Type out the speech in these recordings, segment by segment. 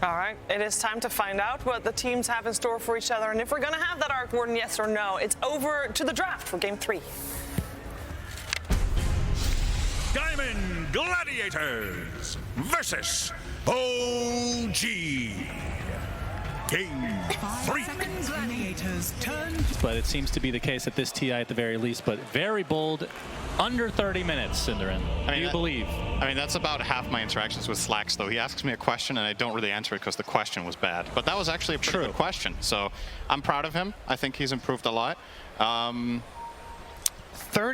All right, it is time to find out what the teams have in store for each other, and if we're going to have that Arc Warden, yes or no. It's over to the draft for Game 3. Diamond Gladiators versus OG. Game 3. Gladiators turn. But it seems to be the case at this TI at the very least, but very bold. Under 30 minutes, Cinderin. Do you believe? I mean, that's about half my interactions with Slacks, though. He asks me a question, and I don't really answer it because the question was bad. But that was actually a pretty good question, so I'm proud of him. I think he's improved a lot. 30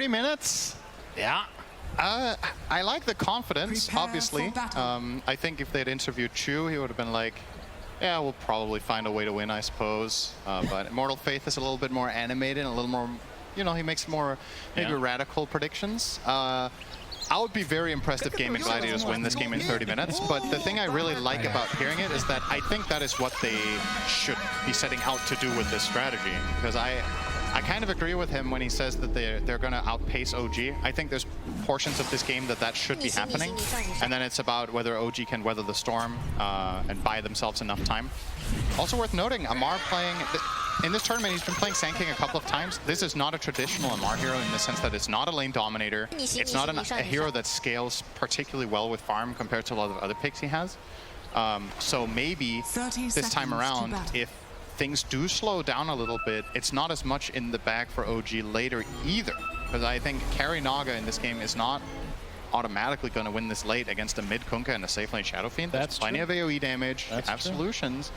minutes? Yeah. I like the confidence, obviously. I think if they'd interviewed Chu, he would have been like, yeah, we'll probably find a way to win, I suppose. But Immortal Faith is a little bit more animated and a little more... You know, he makes more maybe radical predictions. I would be very impressed if Gaming Gladiators win this game in 30 minutes, but the thing I really like about hearing it is that I think that is what they should be setting out to do with this strategy. Because I kind of agree with him when he says that they're going to outpace OG. I think there's portions of this game that should be happening, and then it's about whether OG can weather the storm and buy themselves enough time. Also worth noting, Amar playing... In this tournament, he's been playing Sand King a couple of times. This is not a traditional Amar hero in the sense that it's not a lane dominator. It's not a hero that scales particularly well with farm compared to a lot of other picks he has. So maybe this time around, if things do slow down a little bit, it's not as much in the bag for OG later either. Because I think carry Naga in this game is not automatically going to win this late against a mid Kunkka and a safe lane Shadow Fiend. There's plenty of AoE damage, have solutions.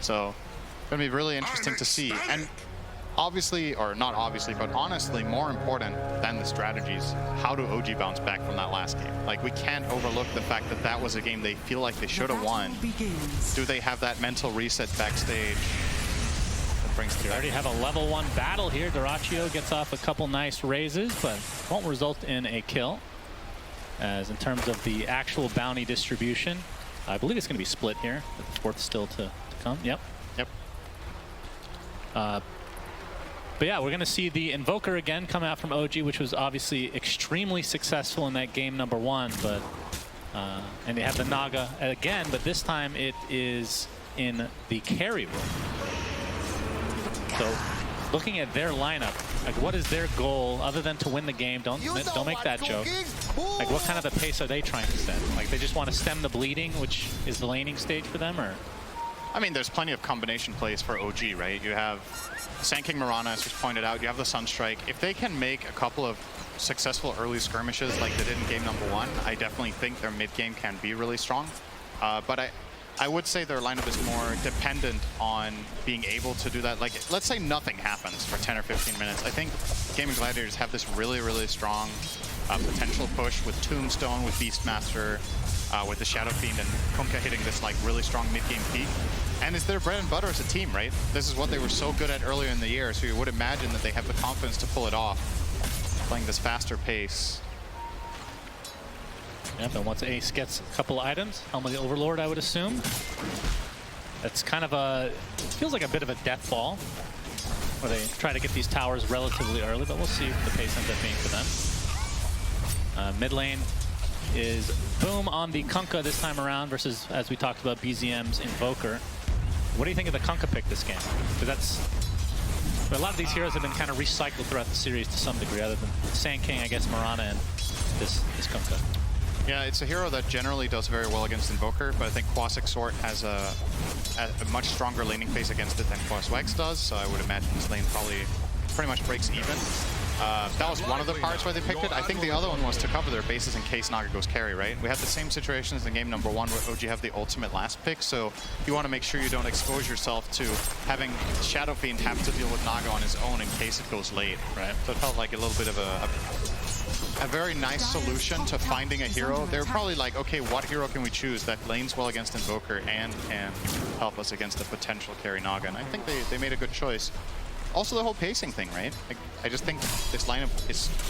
So it's going to be really interesting to see. And obviously, or not obviously, but honestly, more important than the strategies, how do OG bounce back from that last game? Like, we can't overlook the fact that that was a game they feel like they should have won. Do they have that mental reset backstage? We already have a level 1 battle here. Dyrachyo gets off a couple nice raises, but won't result in a kill. As in terms of the actual bounty distribution, I believe it's going to be split here. The fourth still to come. Yep. But yeah, we're going to see the Invoker again come out from OG, which was obviously extremely successful in that game number 1. But and they have the Naga again, but this time it is in the carry role. So looking at their lineup, like, what is their goal other than to win the game? Don't make that joke. Like, what kind of a pace are they trying to set? Like, they just want to stem the bleeding, which is the laning stage for them, or? I mean, there's plenty of combination plays for OG, right? You have Sand King Mirana, as was pointed out. You have the Sunstrike. If they can make a couple of successful early skirmishes like they did in game number 1, I definitely think their mid game can be really strong. But I would say their lineup is more dependent on being able to do that. Like, let's say nothing happens for 10 or 15 minutes. I think Gaming Gladiators have this really, really strong potential push with Tombstone, with Beastmaster, with the Shadow Fiend, and Kunkka hitting this like really strong mid-game peak. And it's their bread and butter as a team, right? This is what they were so good at earlier in the year, so you would imagine that they have the confidence to pull it off, playing this faster pace. Yep, and once Ace gets a couple items, Helm of the Overlord, I would assume. That's kind of a, it feels like a bit of a death ball, where they try to get these towers relatively early, but we'll see what the pace ends up being for them. Mid lane is Boom on the Kunkka this time around versus, as we talked about, BZM's Invoker. What do you think of the Kunkka pick this game? Because that's, a lot of these heroes have been kind of recycled throughout the series to some degree, other than Sand King, I guess, Mirana, and this Kunkka. Yeah, it's a hero that generally does very well against Invoker, but I think Quasic Sword has a much stronger laning phase against it than Quaswex does, so I would imagine this lane probably pretty much breaks even. That was one of the parts why they picked it. I think the other one was to cover their bases in case Naga goes carry, right? We had the same situations in game number 1 where OG have the ultimate last pick, so you want to make sure you don't expose yourself to having Shadow Fiend have to deal with Naga on his own in case it goes late, right? So it felt like a little bit of a very nice solution to finding a hero. They were probably like, okay, what hero can we choose that lanes well against Invoker and can help us against a potential carry Naga? And I think they made a good choice. Also the whole pacing thing, right? Like, I just think this lineup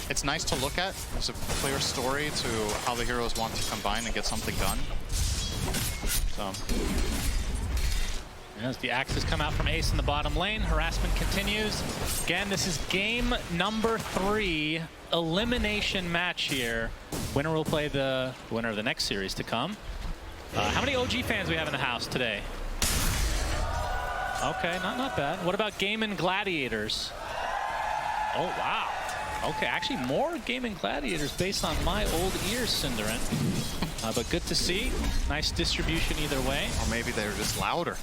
it's nice to look at. There's a clear story to how the heroes want to combine and get something done. So. As the axes come out from Ace in the bottom lane, harassment continues. Again, this is game number 3, elimination match here. Winner will play the winner of the next series to come. How many OG fans we have in the house today? Okay, not bad. What about Gaming Gladiators? Oh, wow. Okay, actually more Gaming Gladiators based on my old ears, Cinderin. But good to see. Nice distribution either way. Or maybe they're just louder.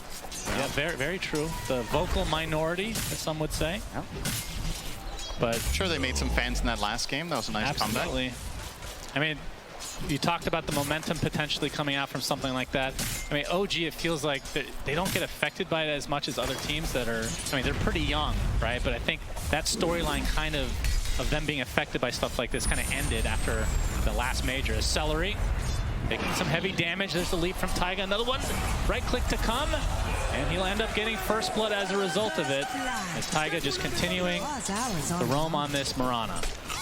Yeah, very true. The vocal minority, as some would say. Yep. But Sure, they made some fans in that last game. That was a nice absolutely. comeback. I mean, you talked about the momentum potentially coming out from something like that. I mean, OG, it feels like they don't get affected by it as much as other teams that are, I mean, they're pretty young, right? But I think that storyline kind of them being affected by stuff like this kind of ended after the last major. Celery taking some heavy damage. There's the leap from Taiga. Another one, right click to come. And he'll end up getting first blood as a result of it, as Taiga just continuing to roam on this Mirana.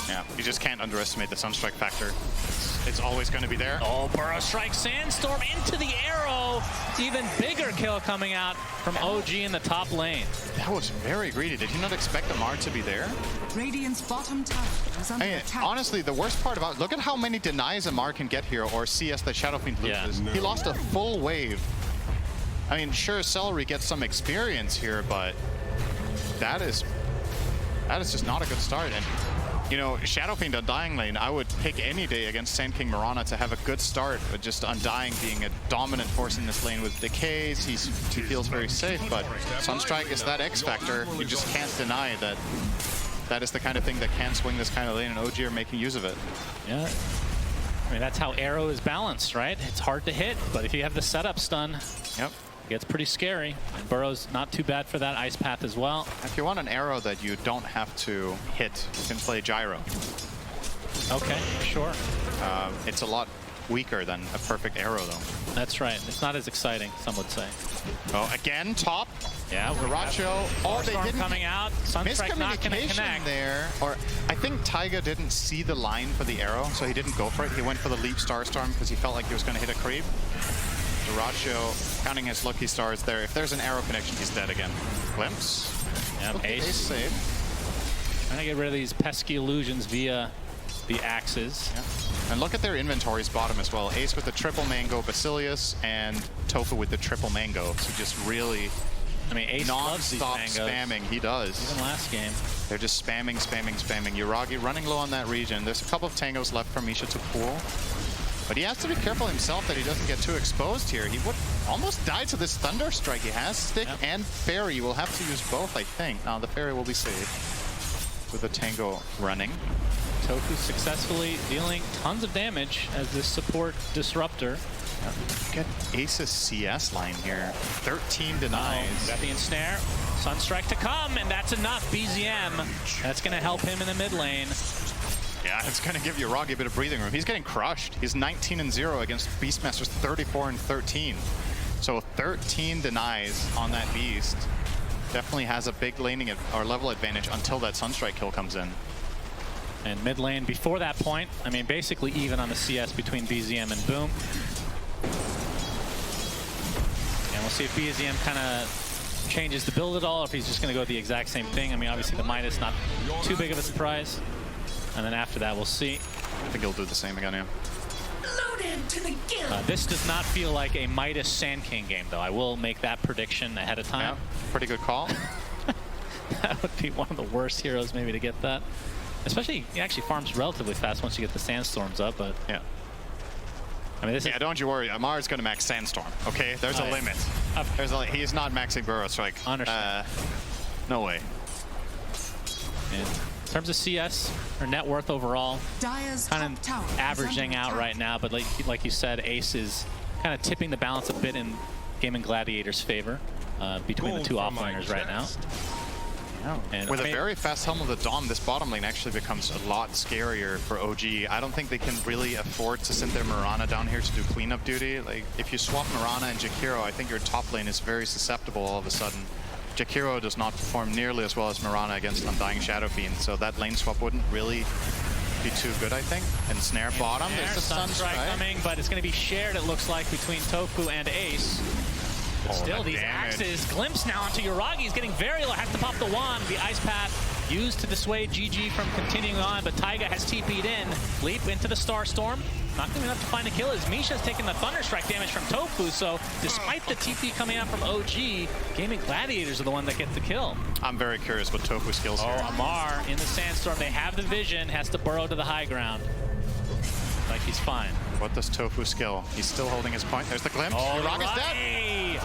Yeah, you just can't underestimate the Sunstrike factor. It's always going to be there. Oh, Burrow strikes Sandstorm into the arrow. Even bigger kill coming out from OG in the top lane. That was very greedy. Did he not expect Amar to be there? Radiant's bottom tower is under attack. Honestly, the worst part about look at how many denies Amar can get here, or CS that Shadowfiend loses. Yeah. He lost a full wave. I mean, sure, Celery gets some experience here, but that is just not a good start. And you know, Shadowfiend Undying lane, I would pick any day against Sand King Mirana to have a good start, but just Undying being a dominant force in this lane with decays, he feels very safe, but Sunstrike is that X factor. You just can't deny that that is the kind of thing that can swing this kind of lane, and OG are making use of it. Yeah. I mean, that's how Arrow is balanced, right? It's hard to hit, but if you have the setup stun, Yep. it gets pretty scary. And Burrow's not too bad for that Ice Path as well. If you want an arrow that you don't have to hit, you can play Gyro. Okay, sure. It's a lot weaker than a perfect arrow, though. That's right. It's not as exciting, some would say. Oh, again, top. Yeah, Garacho. Oh, they Storm didn't. coming out. Sunstrike not going to Miscommunication connect. there. Or I think Taiga didn't see the line for the arrow, so he didn't go for it. He went for the leap Starstorm because he felt like he was going to hit a creep. Garacho counting his lucky stars there. If there's an arrow connection, he's dead again. Glimpse. Yep, Okay, Ace. save. Trying to get rid of these pesky illusions via the axes. Yeah. And look at their inventories bottom as well. Ace with the triple mango Basilius and Tofu with the triple mango. So just really I mean, Ace loves these non-stop mangoes. spamming. He does. Even last game. They're just spamming. Yuragi running low on that region. There's a couple of tangos left for Misha to pull. But he has to be careful himself that he doesn't get too exposed here. He would almost die to this Thunder Strike. He has Stick and Fairy. Will have to use both, I think. Now the Fairy will be saved with the Tango running. Tofu successfully dealing tons of damage as this support disruptor. Get Ace's CS line here. 13 denies. Got the ensnare. Sunstrike to come, and that's enough. BZM. That's going to help him in the mid lane. Yeah, it's going to give Yuragi a bit of breathing room. He's getting crushed. He's 19-0 against Beastmaster's 34-13. So 13 denies on that Beast. Definitely has a big laning or level advantage until that Sunstrike kill comes in. And mid lane before that point, I mean, basically even on the CS between BZM and Boom. And we'll see if BZM kind of changes the build at all, or if he's just going to go the exact same thing. I mean, obviously the Midas not too big of a surprise. And then after that, we'll see. I think he'll do the same again, yeah. Loaded to the gill. This does not feel like a Midas Sand King game, though. I will make that prediction ahead of time. Yeah, pretty good call. That would be one of the worst heroes maybe to get that. Especially, he actually farms relatively fast once you get the Sandstorms up, but... Yeah. I mean, this is... Don't you worry. Amar's going to max Sandstorm, okay? There's a limit. He is not maxing Burrow Strike. Understand. No way. In terms of CS, or net worth overall, Dire's kind top tower of is averaging under out attack. right now, but like you said, Ace is kind of tipping the balance a bit in Gaming Gladiator's favor between the two offlaners right now. And With a very fast Helm of the Dawn, this bottom lane actually becomes a lot scarier for OG. I don't think they can really afford to send their Mirana down here to do cleanup duty. Like, if you swap Mirana and Jakiro, I think your top lane is very susceptible all of a sudden. Jakiro does not perform nearly as well as Mirana against Undying Shadowfiend, so that lane swap wouldn't really be too good, I think. And Snare bottom, there's the Sunstrike coming, but it's going to be shared, it looks like, between Tofu and Ace. But still, these axes glimpse now onto Yuragi. He's getting very low. Has to pop the wand. The Ice Path used to dissuade Gg from continuing on, but Taiga has TP'd in. Leap into the Starstorm. Not good enough to find a kill as Misha's taking the Thunderstrike damage from Tofu, so despite the TP coming out from OG, Gaming Gladiators are the one that gets the kill. I'm very curious what Tofu skills here. Amar in the Sandstorm. They have the vision, has to burrow to the high ground. Like he's fine. What does Tofu skill? He's still holding his point. There's the glimpse. Rock is dead.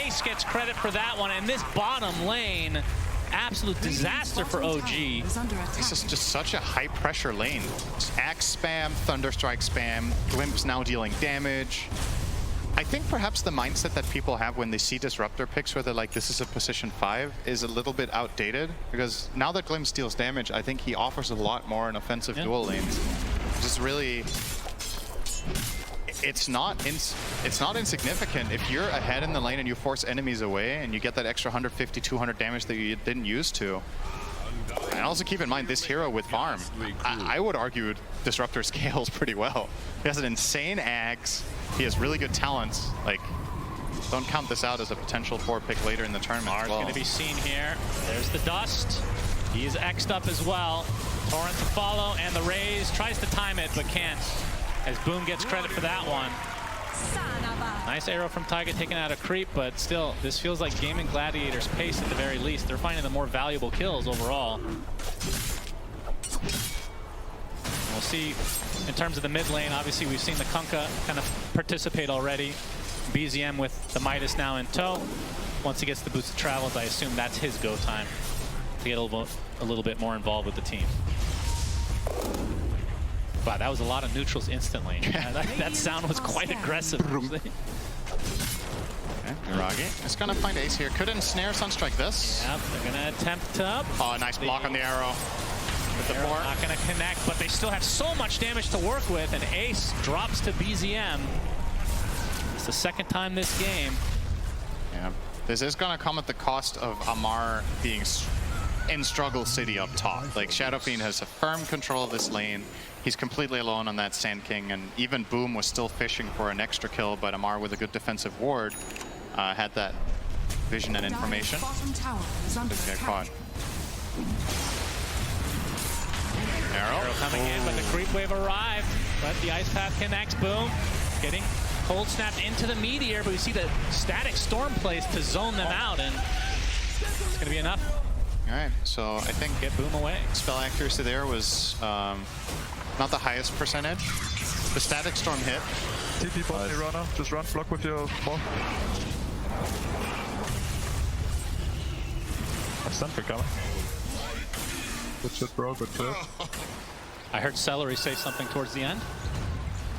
Ace gets credit for that one, and this bottom lane, absolute disaster for OG. This is just such a high pressure lane. Axe spam, Thunderstrike spam, glimpse now dealing damage. I think perhaps the mindset that people have when they see Disruptor picks where they're like, this is a position 5, is a little bit outdated. Because now that Glimpse deals damage, I think he offers a lot more in offensive dual lanes. Just really, it's not insignificant. If you're ahead in the lane and you force enemies away and you get that extra 150, 200 damage that you didn't use to. And also keep in mind, this hero with farm, I would argue Disruptor scales pretty well. He has an insane Ags. He has really good talents. Like, don't count this out as a potential 4 pick later in the tournament. Mars going to be seen here. There's the Dust. He is X'd up as well. Torrent to follow, and the Raze tries to time it, but can't. As Boom gets credit for that one. Nice arrow from Taiga taking out a creep, but still, this feels like Gaming Gladiators' pace at the very least. They're finding the more valuable kills overall. We'll see in terms of the mid lane. Obviously, we've seen the Kunkka kind of participate already. BZM with the Midas now in tow. Once he gets the boots of travels, I assume that's his go time to get a little bit more involved with the team. Wow, that was a lot of neutrals instantly. That sound was quite aggressive. Okay, Mirage is gonna find Ace here. Couldn't snare Sunstrike this. Yep, they're gonna attempt to. Oh, nice block on the arrow. With the Arrow port. not gonna connect, but they still have so much damage to work with, and Ace drops to BZM. It's the second time this game. Yeah, this is gonna come at the cost of Amar being in Struggle City up top. Like, Shadow Fiend has a firm control of this lane. He's completely alone on that Sand King, and even Boom was still fishing for an extra kill, but Amar with a good defensive ward had that vision and information. Didn't get caught. Arrow coming in, but the creep wave arrived. But the Ice Path connects. Boom. Getting cold snapped into the Meteor, but we see the Static Storm place to zone them out, and it's going to be enough. All right, so I think Get Boom away. spell accuracy there was not the highest percentage. The Static Storm hit. TP bot, runner. Just run, block with your ball. I stand for coming. Good shit, bro. Good shit. I heard Celery say something towards the end.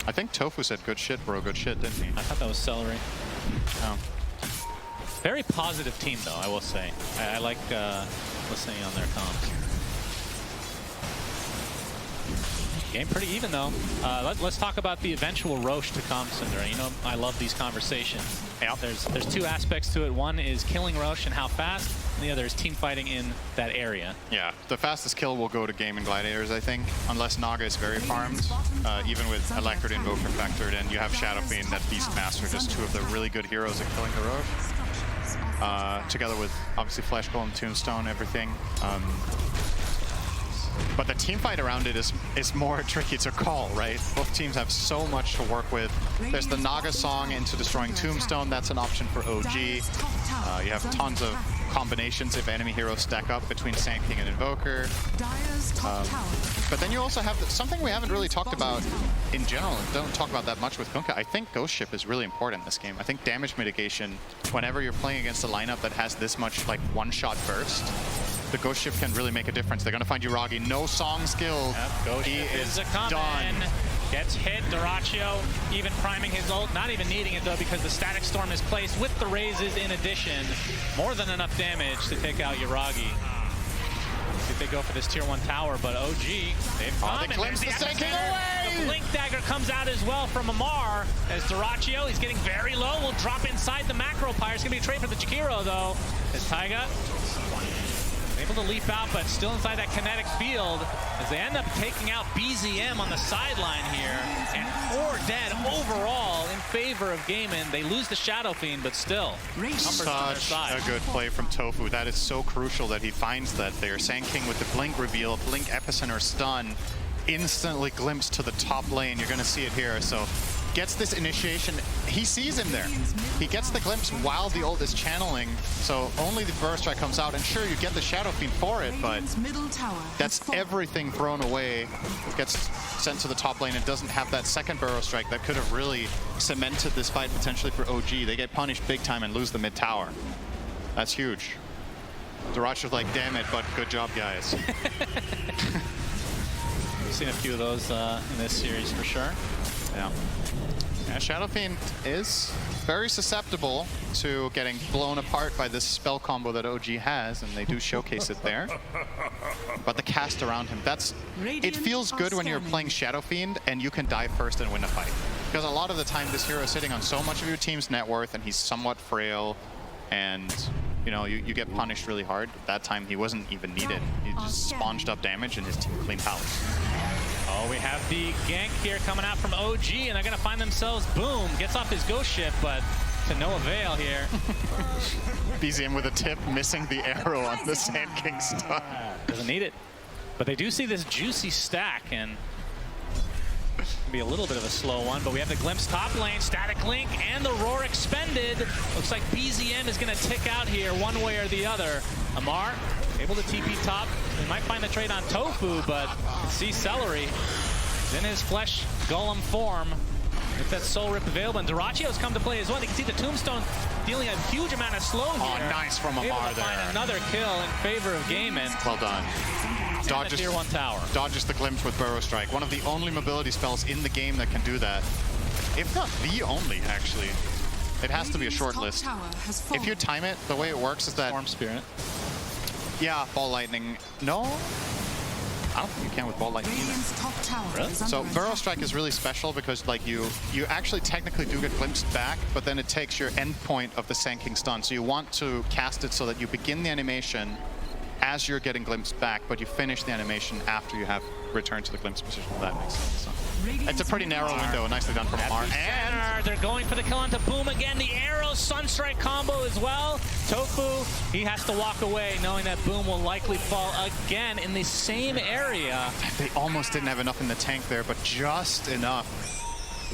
I think Tofu said good shit, bro. Good shit, didn't he? I thought that was Celery. Oh. Very positive team, though, I will say. I like listening on their comms. Game pretty even, though. Let's talk about the eventual Roche to come, Cinder. You know, I love these conversations. Yeah. There's two aspects to it. One is killing Roche and how fast, and the other is team fighting in that area. Yeah, the fastest kill will go to Gaming Gladiators, I think, unless Naga is very farmed. Even with Alacrity Invoker factored in, you have Shadow Fiend, that Beastmaster, just two of the really good heroes at killing the Roche. Together with, obviously, Flash Golem, Tombstone, everything. But the team fight around it is more tricky to call, right? Both teams have so much to work with. There's the Naga song into destroying Tombstone. That's an option for OG. You have tons of combinations if enemy heroes stack up between Sand King and Invoker. But then you also have something we haven't really talked about in general. Don't talk about that much with Kunkka. I think Ghost Ship is really important in this game. I think damage mitigation, whenever you're playing against a lineup that has this much like one-shot burst, the Ghost Ship can really make a difference. They're gonna find Yuragi. No song skills. Yep, he is done. Gets hit. Doracio even priming his ult. Not even needing it though, because the Static Storm is placed with the raises in addition. More than enough damage to take out Yuragi. See if they go for this tier 1 tower, but OG, they've come. They glimpse the Sand King away! The Blink Dagger comes out as well from Amar as Doracio, he's getting very low, will drop inside the Macro Pyre. It's gonna be a trade for the Jakiro though. As Taiga Able to leap out, but still inside that kinetic field as they end up taking out BZM on the sideline here. And 4 dead overall in favor of Gaimin. They lose the Shadow Fiend, but still, numbers on their Such side. a good play from Tofu. That is so crucial that he finds that there. Sand King with the Blink reveal, Blink Epicenter stun, instantly glimpse to the top lane. You're going to see it here. So gets this initiation. He sees him there. He gets the glimpse while the ult is channeling. So only the Burrow Strike comes out. And sure, you get the Shadow Fiend for it, but that's everything thrown away. Gets sent to the top lane and doesn't have that second Burrow Strike that could have really cemented this fight potentially for OG. They get punished big time and lose the mid tower. That's huge. Daracha's like, damn it, but good job, guys. We've seen a few of those in this series for sure. Yeah. Shadow Fiend is very susceptible to getting blown apart by this spell combo that OG has, and they do showcase it there. But the cast around him, it feels good when you're playing Shadow Fiend and you can die first and win a fight. Because a lot of the time this hero is sitting on so much of your team's net worth and he's somewhat frail, and you know, you get punished really hard. That time he wasn't even needed. He just sponged up damage and his team clean palace. Oh, we have the gank here coming out from OG, and they're going to find themselves, boom, gets off his ghost ship, but to no avail here. BZM with a tip, missing the arrow on the Sand King stun. Doesn't need it. But they do see this juicy stack, and it'll be a little bit of a slow one, but we have the glimpse top lane, static link, and the roar expended. Looks like BZM is going to tick out here one way or the other. Amar able to TP top. They might find the trade on Tofu, but you can see Celery is in his flesh golem form. If that soul rip available, and Durachio's come to play as well. You can see the tombstone dealing a huge amount of slow here. Oh, nice from Amar able to there. find another kill in favor of Gaimin. Well done. Dodges tier 1 tower. Dodges the glimpse with Burrow Strike. One of the only mobility spells in the game that can do that. If not the only, actually. It has to be a short list. If you time it, the way it works is that... Storm Spirit. Yeah, Ball Lightning. No? I don't think you can with Ball Lightning either. Really? So Burrow Strike is really special because like you actually technically do get glimpsed back, but then it takes your end point of the Sand King stun. So you want to cast it so that you begin the animation as you're getting glimpsed back, but you finish the animation after you have returned to the glimpse position. If that makes sense. So it's a pretty narrow window. Nicely done from Amar. And they're going for the kill onto Boom again. The arrow Sunstrike combo as well. Tofu, he has to walk away knowing that Boom will likely fall again in the same area. They almost didn't have enough in the tank there, but just enough.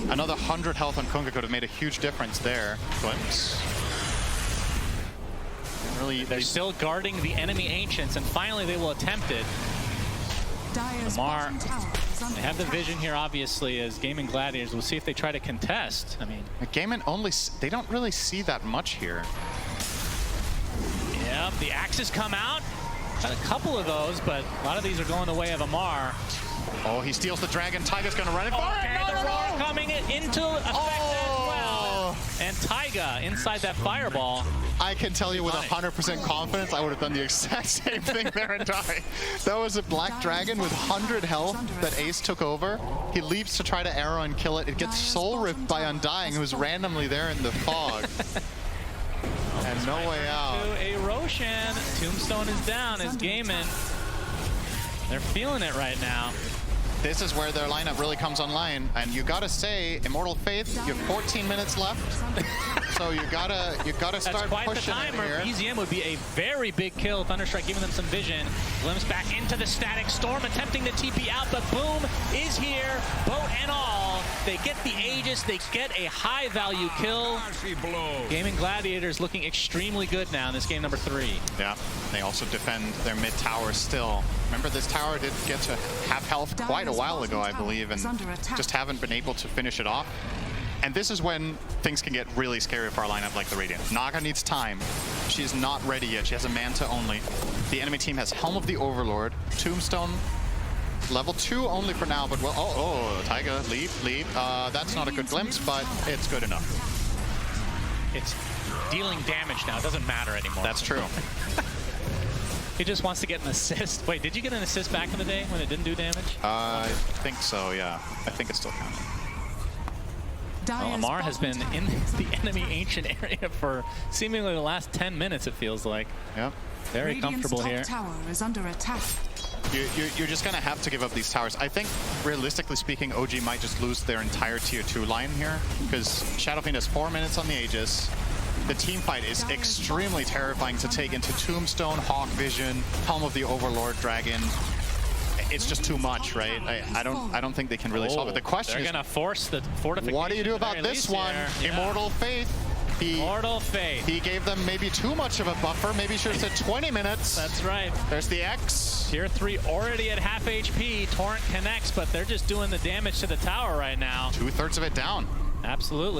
Another 100 health on Kunga could have made a huge difference there. Glimpse. Really, They're still guarding the enemy Ancients, and finally they will attempt it. Amar, they have the vision here, obviously, as Gaimin Gladiators. We'll see if they try to contest. I mean, Gaimin they don't really see that much here. Yep, the axes come out. Got a couple of those, but a lot of these are going the way of Amar. Oh, he steals the dragon. Taiga's going to run it for it. The roar coming into effect as well. And Taiga inside that fireball. I can tell you with 100% confidence, I would have done the exact same thing there and died. That was a black dragon with 100 health that Ace took over. He leaps to try to arrow and kill it. It gets soul ripped by Undying, who's randomly there in the fog. And no way out. To a Roshan. Tombstone is down as Gaimin. They're feeling it right now. This is where their lineup really comes online, and you gotta say, Immortal Faith, you have 14 minutes left, so you gotta start quite pushing the it timer. here. BZM would be a very big kill. Thunderstrike giving them some vision. Glimpse back into the static storm, attempting to TP out, but Boom is here, boat and all. They get the Aegis, they get a high value kill. Gaimin Gladiators looking extremely good now in this game number 3. Yeah, they also defend their mid tower still. Remember, this tower did get to half health quite a while ago, I believe, and just haven't been able to finish it off. And this is when things can get really scary for our lineup like the Radiant. Naga needs time. She is not ready yet. She has a Manta only. The enemy team has Helm of the Overlord, Tombstone, level 2 only for now, but well, Taiga, leap. That's not a good glimpse, but it's good enough. It's dealing damage now. It doesn't matter anymore. That's true. He just wants to get an assist. Wait, did you get an assist back in the day when it didn't do damage? I think so, yeah. I think it's still counting. Well, Amar has been in the enemy ancient area for seemingly the last 10 minutes, it feels like. Yep. Very comfortable here. Radiant's top tower is under attack. You're just gonna have to give up these towers. I think, realistically speaking, OG might just lose their entire tier 2 line here, because Shadow Fiend has 4 minutes on the Aegis. The team fight is extremely terrifying to take into Tombstone, Hawk Vision, Helm of the Overlord, Dragon. It's just too much, right? I don't think they can really solve it. The question They're is, gonna force the fortification. what do you do about this one? Yeah. Immortal Faith. Immortal Faith. He gave them maybe too much of a buffer. Maybe he should have said 20 minutes. That's right. There's the X. Tier 3 already at half HP. Torrent connects, but they're just doing the damage to the tower right now. 2/3 of it down. Absolutely.